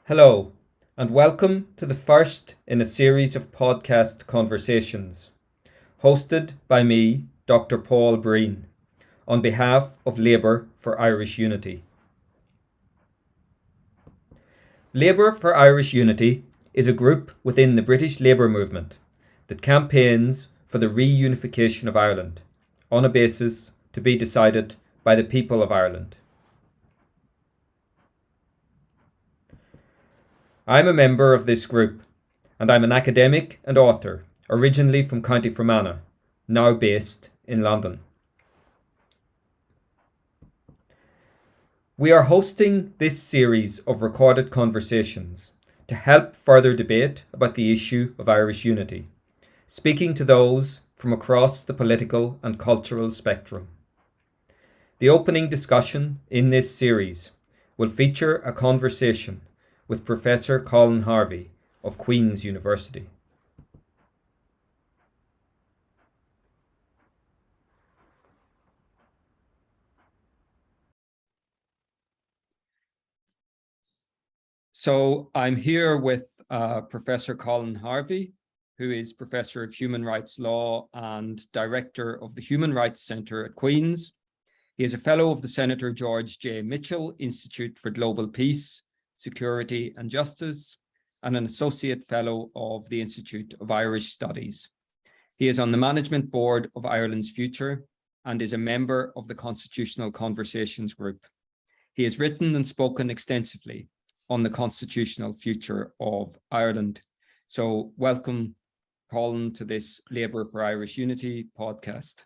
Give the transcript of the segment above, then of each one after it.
Hello, and welcome to the first in a series of podcast conversations, hosted by me, Dr. Paul Breen, on behalf of Labour for Irish Unity. Labour for Irish Unity is a group within the British Labour movement that campaigns for the reunification of Ireland on a basis to be decided by the people of Ireland. I'm a member of this group, and I'm an academic and author, originally from County Fermanagh, now based in London. We are hosting this series of recorded conversations to help further debate about the issue of Irish unity, speaking to those from across the political and cultural spectrum. The opening discussion in this series will feature a conversation with Professor Colin Harvey of Queen's University. So I'm here with Professor Colin Harvey, who is Professor of Human Rights Law and Director of the Human Rights Centre at Queen's. He is a Fellow of the Senator George J. Mitchell Institute for Global Peace, Security and Justice, and an Associate Fellow of the Institute of Irish Studies. He is on the Management Board of Ireland's Future and is a member of the Constitutional Conversations Group. He has written and spoken extensively on the constitutional future of Ireland. So welcome, Colin, to this Labour for Irish Unity podcast.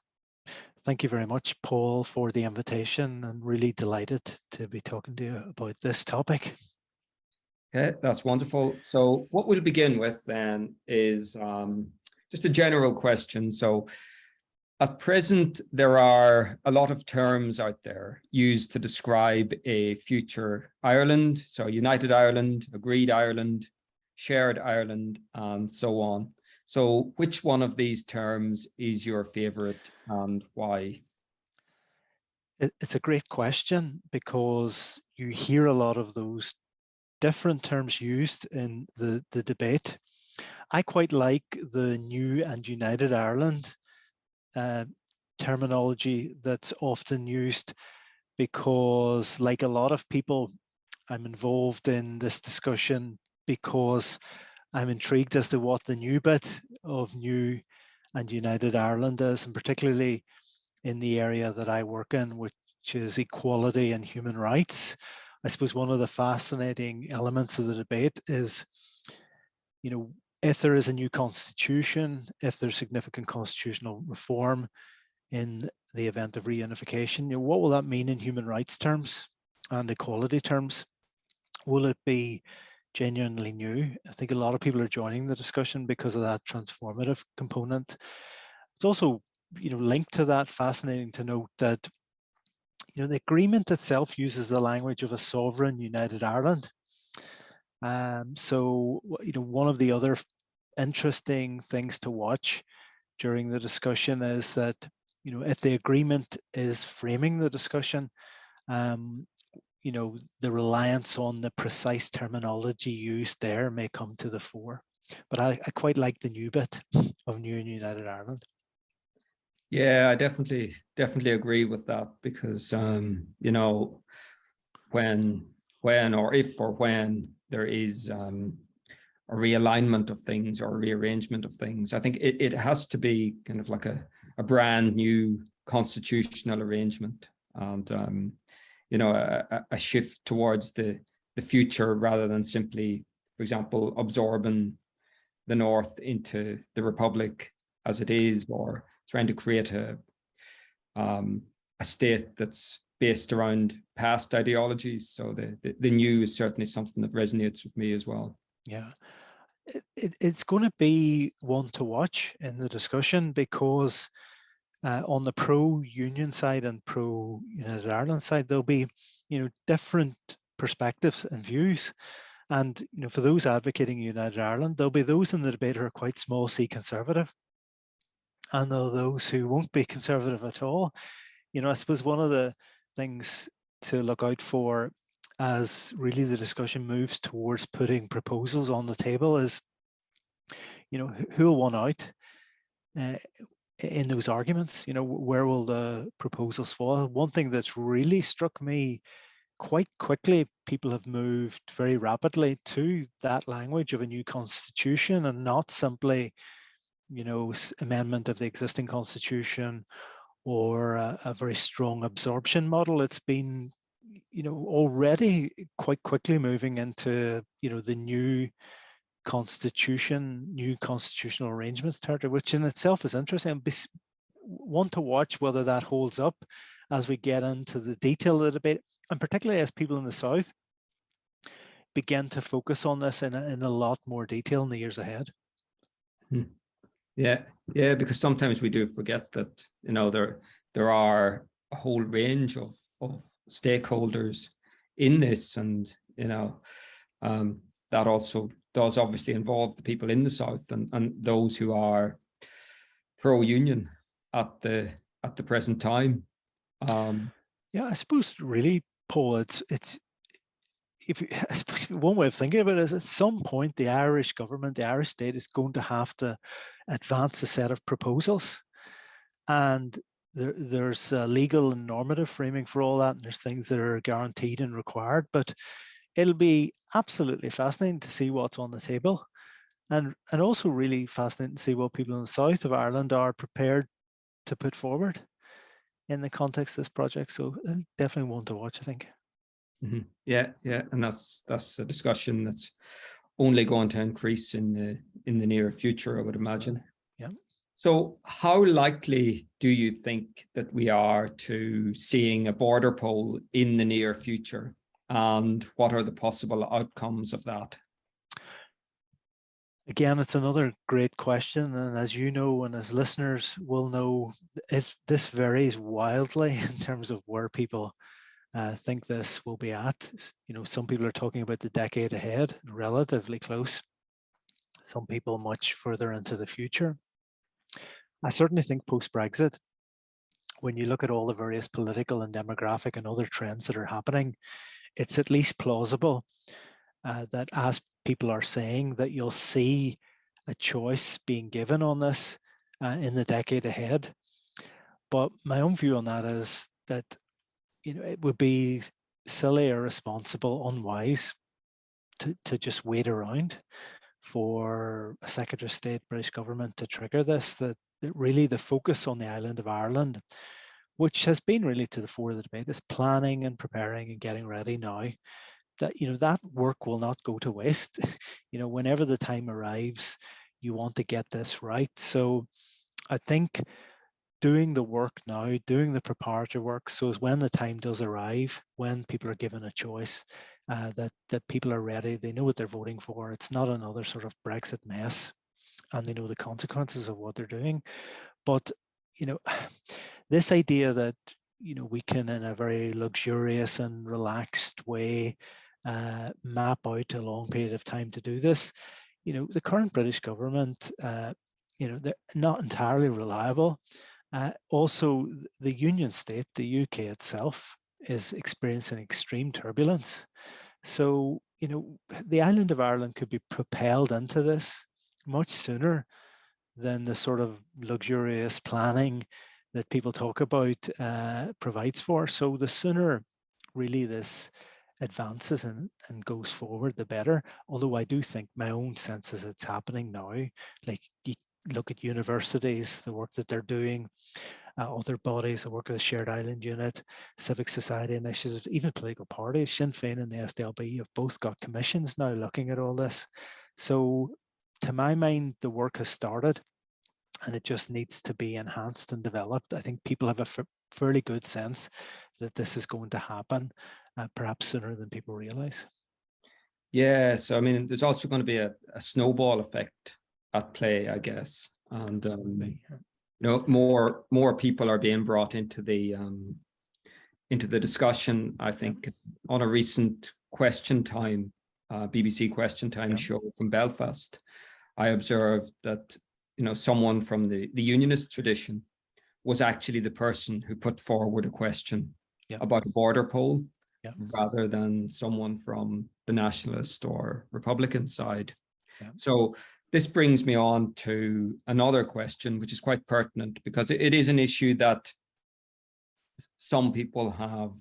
Thank you very much, Paul, for the invitation, and really delighted to be talking to you about this topic. Okay, that's wonderful. So what we'll begin with then is just a general question. So at present, there are a lot of terms out there used to describe a future Ireland. So United Ireland, Agreed Ireland, Shared Ireland, and so on. So which one of these terms is your favourite and why? It's a great question because you hear a lot of those different terms used in the debate. I quite like the New and United Ireland terminology that's often used because, like a lot of people, I'm involved in this discussion because I'm intrigued as to what the new bit of New and United Ireland is, and particularly in the area that I work in, which is equality and human rights. I suppose one of the fascinating elements of the debate is, if there is a new constitution, if there's significant constitutional reform in the event of reunification, what will that mean in human rights terms and equality terms? Will it be genuinely new? I think a lot of people are joining the discussion because of that transformative component. It's also, linked to that, fascinating to note that, the agreement itself uses the language of a sovereign United Ireland. So, one of the other interesting things to watch during the discussion is that, if the agreement is framing the discussion, the reliance on the precise terminology used there may come to the fore. But I quite like the new bit of New and United Ireland. Yeah, I definitely agree with that because when or if or when there is a realignment of things or a rearrangement of things, I think it has to be kind of like a brand new constitutional arrangement and a shift towards the future rather than simply, for example, absorbing the North into the Republic as it is, or trying to create a state that's based around past ideologies. So the new is certainly something that resonates with me as well. Yeah, it's going to be one to watch in the discussion because on the pro-union side and pro-United Ireland side, there'll be, different perspectives and views. And, for those advocating United Ireland, there'll be those in the debate who are quite small c conservative. And there are those who won't be conservative at all. I suppose one of the things to look out for as really the discussion moves towards putting proposals on the table is, who will win out in those arguments? Where will the proposals fall? One thing that's really struck me, quite quickly, people have moved very rapidly to that language of a new constitution, and not simply, amendment of the existing constitution or a very strong absorption model. It's been, already quite quickly moving into, the new constitution, new constitutional arrangements territory, which in itself is interesting. Want to watch whether that holds up as we get into the detail of the debate, and particularly as people in the South begin to focus on this in a lot more detail in the years ahead. Yeah, because sometimes we do forget that, there are a whole range of stakeholders in this, and that also does obviously involve the people in the South and those who are pro-union at the present time. Yeah, I suppose really, Paul, it's I suppose one way of thinking of it is, at some point the Irish government, the Irish state, is going to have to advance a set of proposals, and there's a legal and normative framing for all that, and there's things that are guaranteed and required. But it'll be absolutely fascinating to see what's on the table, and also really fascinating to see what people in the south of Ireland are prepared to put forward in the context of this project. So definitely one to watch, I think. Mm-hmm. Yeah, and that's a discussion that's only going to increase in the near future, I would imagine. Yeah. So how likely do you think that we are to seeing a border poll in the near future, and what are the possible outcomes of that? Again, it's another great question, and as you know, and as listeners will know, this varies wildly in terms of where people think this will be at. Some people are talking about the decade ahead, relatively close. Some people much further into the future. I certainly think post-Brexit, when you look at all the various political and demographic and other trends that are happening, it's at least plausible that, as people are saying, that you'll see a choice being given on this in the decade ahead. But my own view on that is that it would be silly, irresponsible, unwise to just wait around for a Secretary of State, British government to trigger this. That really the focus on the island of Ireland, which has been really to the fore of the debate, is planning and preparing and getting ready now. That that work will not go to waste. Whenever the time arrives, you want to get this right. So I think doing the work now, doing the preparatory work, so as when the time does arrive, when people are given a choice, that people are ready, they know what they're voting for. It's not another sort of Brexit mess, and they know the consequences of what they're doing. But this idea that we can, in a very luxurious and relaxed way, map out a long period of time to do this. The current British government, they're not entirely reliable. Also, the Union State, the UK itself, is experiencing extreme turbulence. So, the island of Ireland could be propelled into this much sooner than the sort of luxurious planning that people talk about provides for. So the sooner really this advances and goes forward, the better. Although I do think, my own sense is it's happening now. Like, you look at universities, the work that they're doing, other bodies, the work of the Shared Island Unit, civic society initiatives, even political parties, Sinn Féin and the SDLB have both got commissions now looking at all this. So to my mind, the work has started, and it just needs to be enhanced and developed. I think people have a fairly good sense that this is going to happen, perhaps sooner than people realize. Yeah, so I mean, there's also going to be a snowball effect at play, I guess, and more people are being brought into the discussion. I think on a recent Question Time, BBC Question Time show from Belfast, I observed that someone from the unionist tradition was actually the person who put forward a question about a border poll, Yeah. rather than someone from the nationalist or Republican side. Yeah. So this brings me on to another question, which is quite pertinent because it is an issue that some people have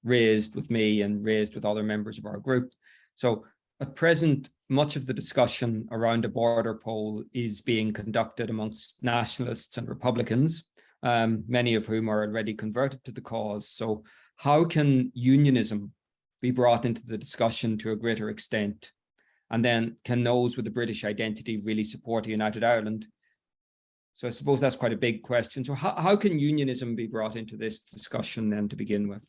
raised with me and raised with other members of our group. So at present, much of the discussion around a border poll is being conducted amongst nationalists and Republicans, many of whom are already converted to the cause. So how can unionism be brought into the discussion to a greater extent? And then can those with a British identity really support a united Ireland? So I suppose that's quite a big question. So how can unionism be brought into this discussion then to begin with?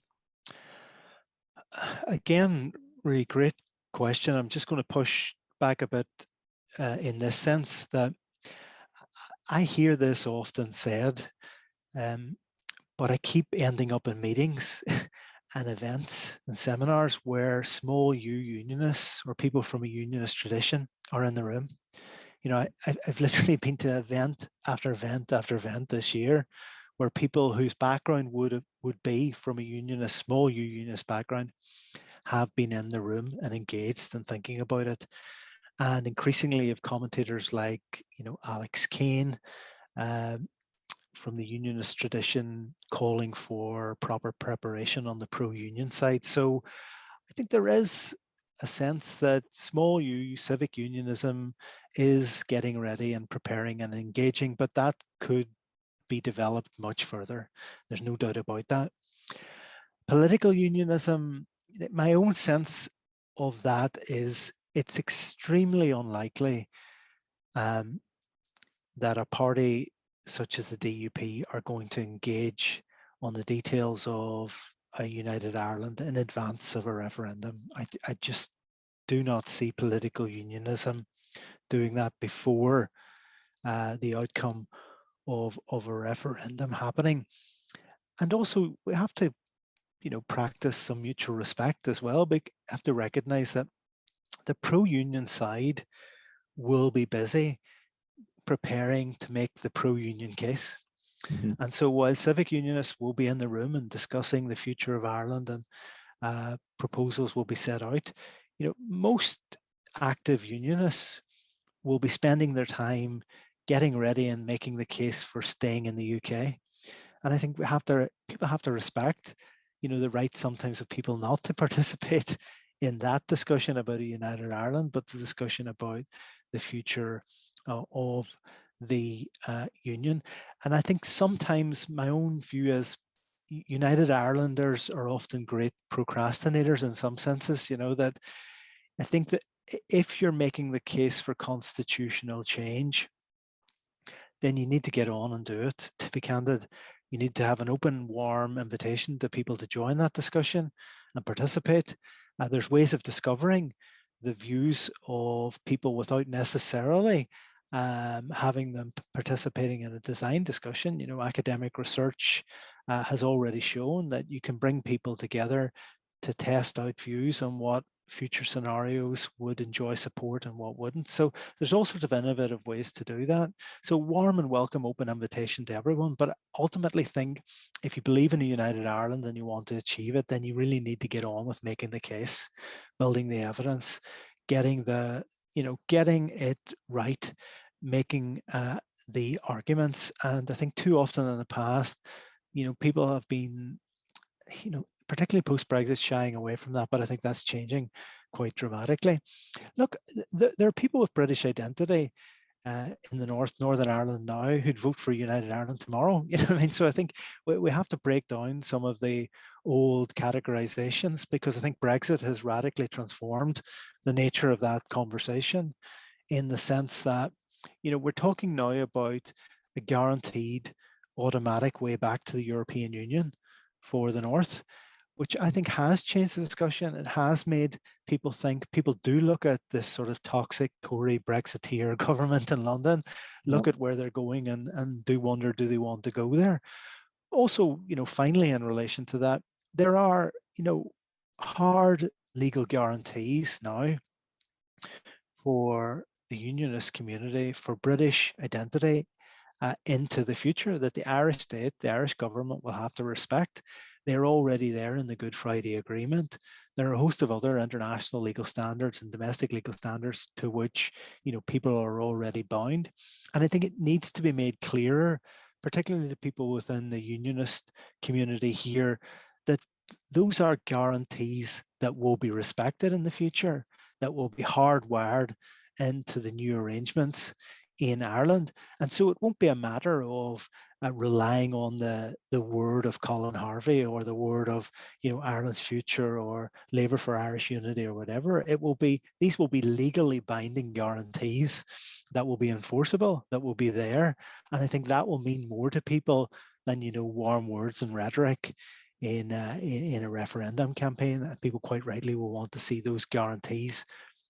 Again, really great question. I'm just going to push back a bit in this sense that I hear this often said, but I keep ending up in meetings and events and seminars where small U unionists or people from a unionist tradition are in the room. You know, I've literally been to event after event after event this year where people whose background would be from a unionist, small U unionist background have been in the room and engaged and thinking about it. And increasingly of commentators like, Alex Kane, from the unionist tradition, calling for proper preparation on the pro-union side. So I think there is a sense that small U civic unionism is getting ready and preparing and engaging, but that could be developed much further. There's no doubt about that. Political unionism, my own sense of that is it's extremely unlikely that a party such as the DUP are going to engage on the details of a united Ireland in advance of a referendum. I just do not see political unionism doing that before the outcome of a referendum happening. And also we have to, practice some mutual respect as well. We have to recognize that the pro-union side will be busy preparing to make the pro-union case. Mm-hmm. And so while civic unionists will be in the room and discussing the future of Ireland and proposals will be set out, most active unionists will be spending their time getting ready and making the case for staying in the UK. And I think people have to respect, the right sometimes of people not to participate in that discussion about a united Ireland, but the discussion about the future of the union. And I think sometimes my own view is United Irelanders are often great procrastinators in some senses, that I think that if you're making the case for constitutional change, then you need to get on and do it. To be candid, you need to have an open, warm invitation to people to join that discussion and participate. There's ways of discovering the views of people without necessarily having them participating in a design discussion. Academic research has already shown that you can bring people together to test out views on what future scenarios would enjoy support and what wouldn't. So there's all sorts of innovative ways to do that. So warm and welcome, open invitation to everyone. But ultimately think if you believe in a united Ireland and you want to achieve it, then you really need to get on with making the case, building the evidence, getting it right, making the arguments. And I think too often in the past, people have been, particularly post-Brexit, shying away from that, but I think that's changing quite dramatically. Look, there are people with British identity in the Northern Ireland now who'd vote for United Ireland tomorrow. You know what I mean? So I think we have to break down some of the old categorizations, because I think Brexit has radically transformed the nature of that conversation, in the sense that, we're talking now about a guaranteed automatic way back to the European Union for the North, which I think has changed the discussion. It has made people think. People do look at this sort of toxic Tory Brexiteer government in London, look at where they're going and do wonder, do they want to go there? Also, finally, in relation to that, there are, hard legal guarantees now for the unionist community, for British identity into the future, that the Irish state, the Irish government will have to respect. they're already there in the Good Friday Agreement. There are a host of other international legal standards and domestic legal standards to which, people are already bound. And I think it needs to be made clearer, particularly to people within the unionist community here, that those are guarantees that will be respected in the future, that will be hardwired into the new arrangements in Ireland. And so it won't be a matter of relying on the word of Colin Harvey or the word of Ireland's future or Labour for Irish Unity or whatever. These will be legally binding guarantees that will be enforceable, that will be there. And I think that will mean more to people than warm words and rhetoric in a referendum campaign. And people quite rightly will want to see those guarantees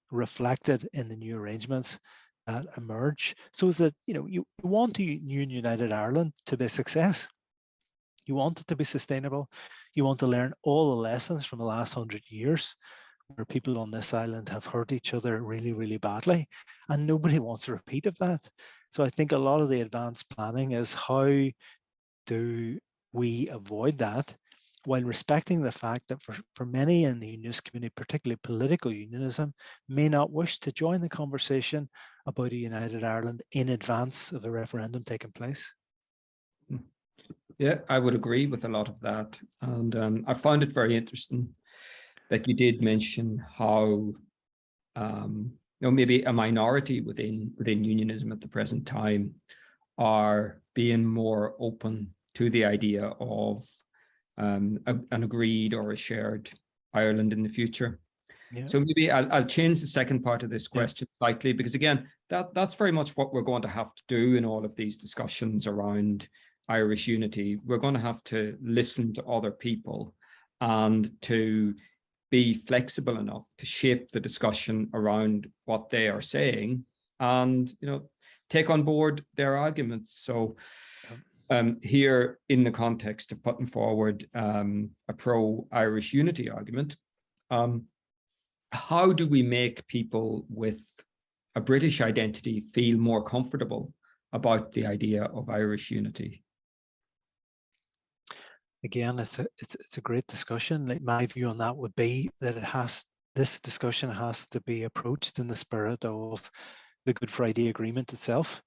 reflected in the new arrangements that emerge, so that you want a new united Ireland to be a success. You want it to be sustainable. You want to learn all the lessons from the last 100 years where people on this island have hurt each other really, really badly, and nobody wants a repeat of that. So I think a lot of the advanced planning is how do we avoid that, while respecting the fact that for many in the unionist community, particularly political unionism, may not wish to join the conversation about a united Ireland in advance of the referendum taking place. Yeah, I would agree with a lot of that. And I found it very interesting that you did mention how maybe a minority within unionism at the present time are being more open to the idea of an agreed or a shared Ireland in the future. Yeah. So maybe I'll change the second part of this question slightly, because again, that's very much what we're going to have to do in all of these discussions around Irish unity. We're going to have to listen to other people and to be flexible enough to shape the discussion around what they are saying and, take on board their arguments. So here, in the context of putting forward a pro-Irish unity argument, how do we make people with a British identity feel more comfortable about the idea of Irish unity? Again, it's a great discussion. Like, my view on that would be that this discussion has to be approached in the spirit of the Good Friday Agreement itself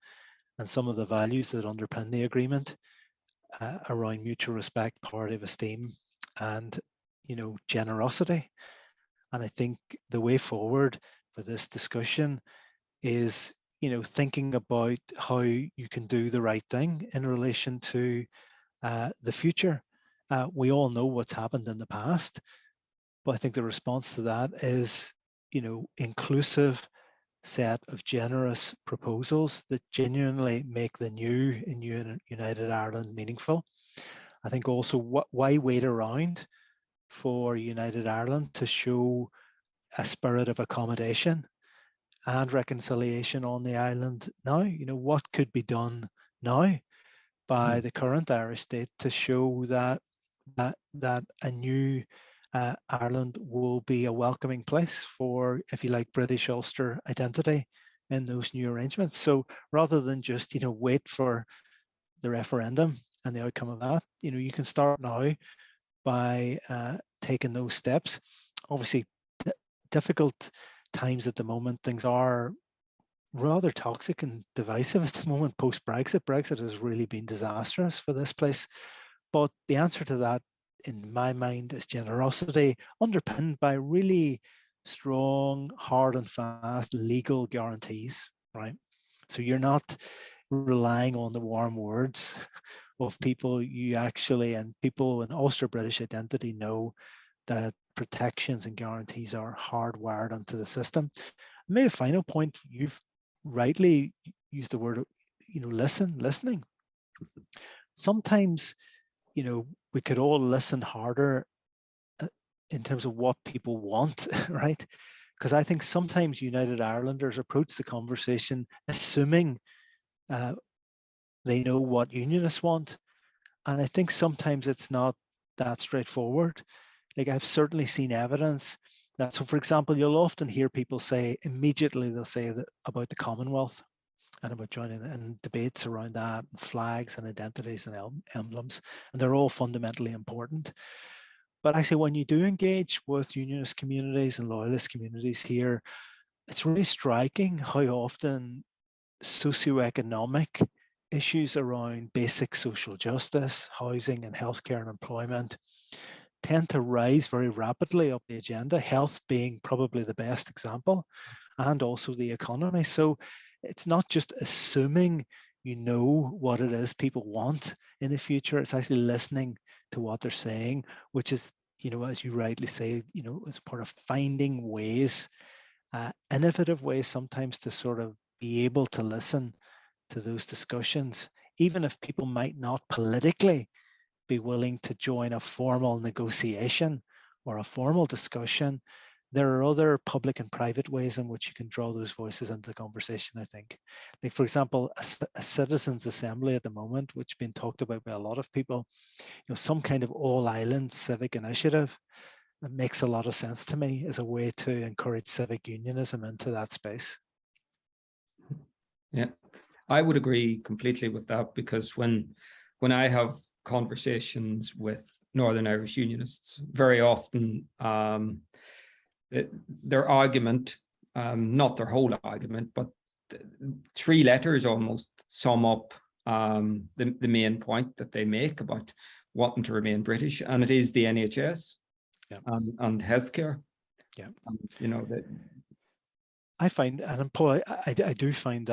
and some of the values that underpin the agreement around mutual respect, parity of esteem, and generosity. And I think the way forward for this discussion is thinking about how you can do the right thing in relation to the future. We all know what's happened in the past, but I think the response to that is inclusive set of generous proposals that genuinely make the new in United Ireland meaningful. I think also, why wait around for United Ireland to show a spirit of accommodation and reconciliation on the island now? What could be done now by the current Irish state to show that a new Ireland will be a welcoming place for, if you like, British Ulster identity in those new arrangements. So rather than just wait for the referendum and the outcome of that, you can start now by taking those steps. Obviously, difficult times at the moment. Things are rather toxic and divisive at the moment post-Brexit. Brexit has really been disastrous for this place. But the answer to that, in my mind, is generosity, underpinned by really strong, hard and fast legal guarantees, right? So you're not relying on the warm words of people. You actually, and people in Ulster British identity, know that protections and guarantees are hardwired into the system. Maybe a final point, you've rightly used the word, listening. Sometimes, we could all listen harder in terms of what people want, right? Because I think sometimes United Irelanders approach the conversation assuming they know what unionists want. And I think sometimes it's not that straightforward. Like, I've certainly seen evidence that, so for example, you'll often hear people say, immediately they'll say that about the Commonwealth and about joining in debates around that, flags and identities and emblems, and they're all fundamentally important. But actually, when you do engage with unionist communities and loyalist communities here, it's really striking how often socioeconomic issues around basic social justice, housing and healthcare and employment tend to rise very rapidly up the agenda, health being probably the best example, and also the economy. So it's not just assuming you know what it is people want in the future, it's actually listening to what they're saying, which is, as you rightly say, it's part of finding ways, innovative ways sometimes to sort of be able to listen to those discussions, even if people might not politically be willing to join a formal negotiation or a formal discussion. There are other public and private ways in which you can draw those voices into the conversation, I think. Like, for example, a citizens' assembly at the moment, which has been talked about by a lot of people, some kind of all-island civic initiative, that makes a lot of sense to me as a way to encourage civic unionism into that space. Yeah, I would agree completely with that, because when I have conversations with Northern Irish unionists, very often their argument, not their whole argument, but 3 letters almost sum up the main point that they make about wanting to remain British, and it is the NHS, yeah, and healthcare. Yeah, that I find, and Paul, I do find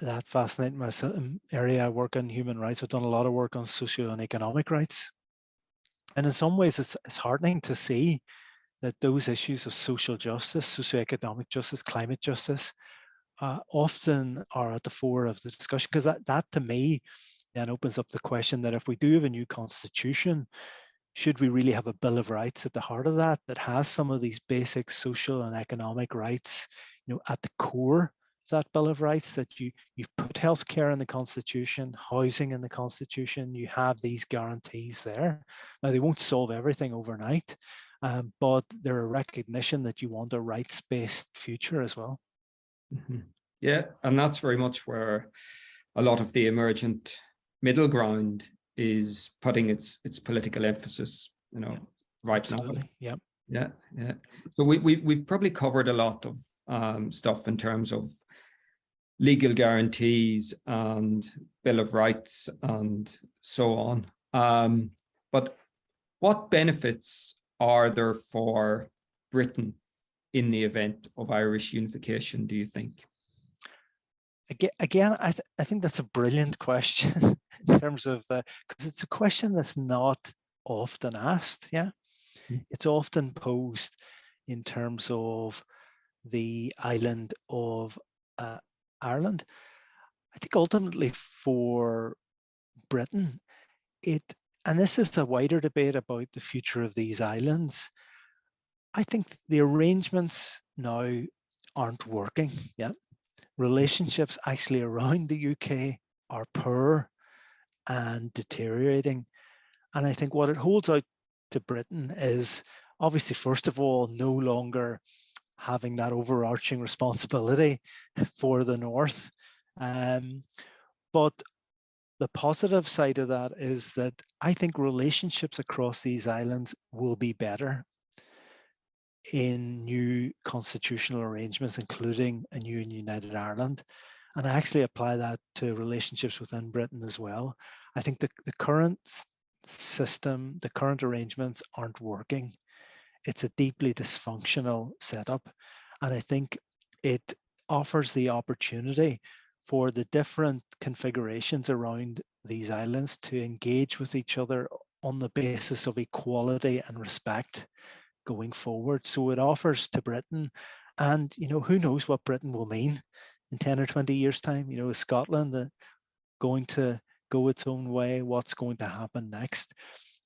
that fascinating. My area I work in human rights. I've done a lot of work on socio and economic rights, and in some ways, it's heartening to see that those issues of social justice, socioeconomic justice, climate justice, often are at the fore of the discussion, because that to me then opens up the question that if we do have a new constitution, should we really have a Bill of Rights at the heart of that has some of these basic social and economic rights, at the core of that Bill of Rights, that you've put healthcare in the Constitution, housing in the Constitution, you have these guarantees there. Now, they won't solve everything overnight, but they're a recognition that you want a rights-based future as well. Mm-hmm. Yeah, and that's very much where a lot of the emergent middle ground is putting its political emphasis, right Absolutely. now. Yeah. So we've probably covered a lot of stuff in terms of legal guarantees and Bill of Rights and so on. But what benefits are there for Britain in the event of Irish unification, do you think? Again, I think that's a brilliant question in terms of because it's a question that's not often asked. Yeah, it's often posed in terms of the island of Ireland. I think ultimately for Britain, and this is a wider debate about the future of these islands. I think the arrangements now aren't working. Yeah. Relationships actually around the UK are poor and deteriorating. And I think what it holds out to Britain is obviously, first of all, no longer having that overarching responsibility for the North. But the positive side of that is that I think relationships across these islands will be better in new constitutional arrangements, including a new and united Ireland. And I actually apply that to relationships within Britain as well. I think the current system, the current arrangements aren't working. It's a deeply dysfunctional setup. And I think it offers the opportunity for the different configurations around these islands to engage with each other on the basis of equality and respect going forward. So it offers to Britain, and who knows what Britain will mean in 10 or 20 years' time. Is Scotland going to go its own way? What's going to happen next?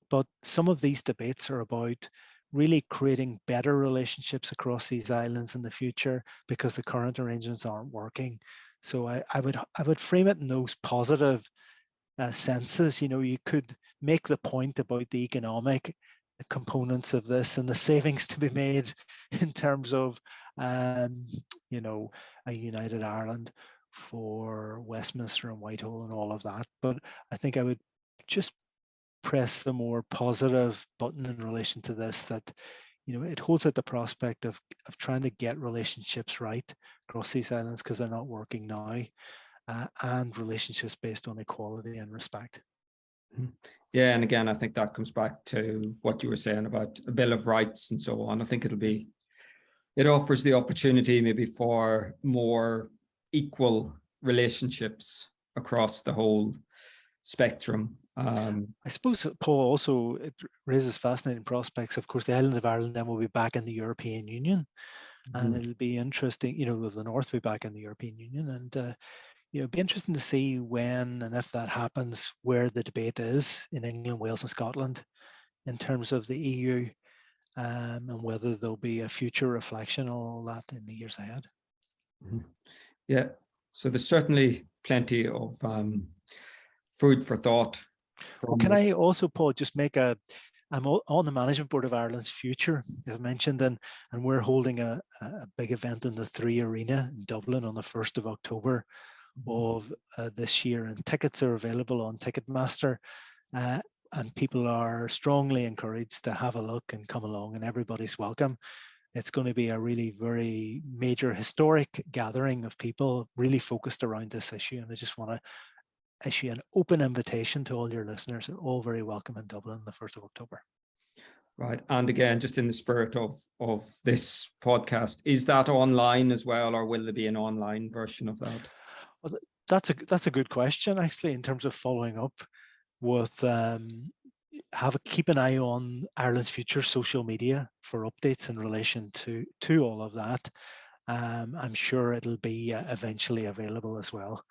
But some of these debates are about really creating better relationships across these islands in the future, because the current arrangements aren't working. So I would frame it in those positive senses. You could make the point about the economic components of this and the savings to be made in terms of a united Ireland. for Westminster and Whitehall and all of that. But I think I would just press the more positive button in relation to this, that it holds out the prospect of trying to get relationships right across these islands, because they're not working now, and relationships based on equality and respect. Yeah, and again, I think that comes back to what you were saying about a Bill of Rights and so on. I think it offers the opportunity maybe for more equal relationships across the whole spectrum. I suppose, Paul, also it raises fascinating prospects. Of course, the island of Ireland then will be back in the European Union, and it'll be interesting, will the North be back in the European Union? And it'd be interesting to see when and if that happens, where the debate is in England, Wales and Scotland in terms of the EU, and whether there'll be a future reflection on all that in the years ahead. Yeah, so there's certainly plenty of food for thought. Well, can I also, Paul, just make I'm on the management board of Ireland's Future, as mentioned, and we're holding a big event in the 3 Arena in Dublin on the 1st of October of this year, and tickets are available on Ticketmaster, and people are strongly encouraged to have a look and come along, and everybody's welcome. It's going to be a really very major historic gathering of people really focused around this issue, and I just want to issue an open invitation to all your listeners. They're all very welcome in Dublin the 1st of October. Right. And again, just in the spirit of this podcast, is that online as well, or will there be an online version of that? Well, that's a good question, actually, in terms of following up with keep an eye on Ireland's Future social media for updates in relation to all of that. I'm sure it'll be eventually available as well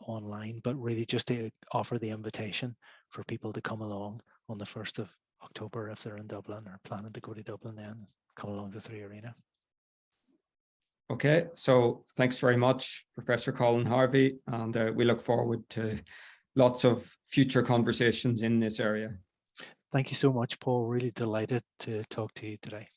online, but really just to offer the invitation for people to come along on the 1st of October if they're in Dublin or planning to go to Dublin, then come along to 3 Arena. Okay, so thanks very much, Professor Colin Harvey, and we look forward to lots of future conversations in this area. Thank you so much, Paul. Really delighted to talk to you today.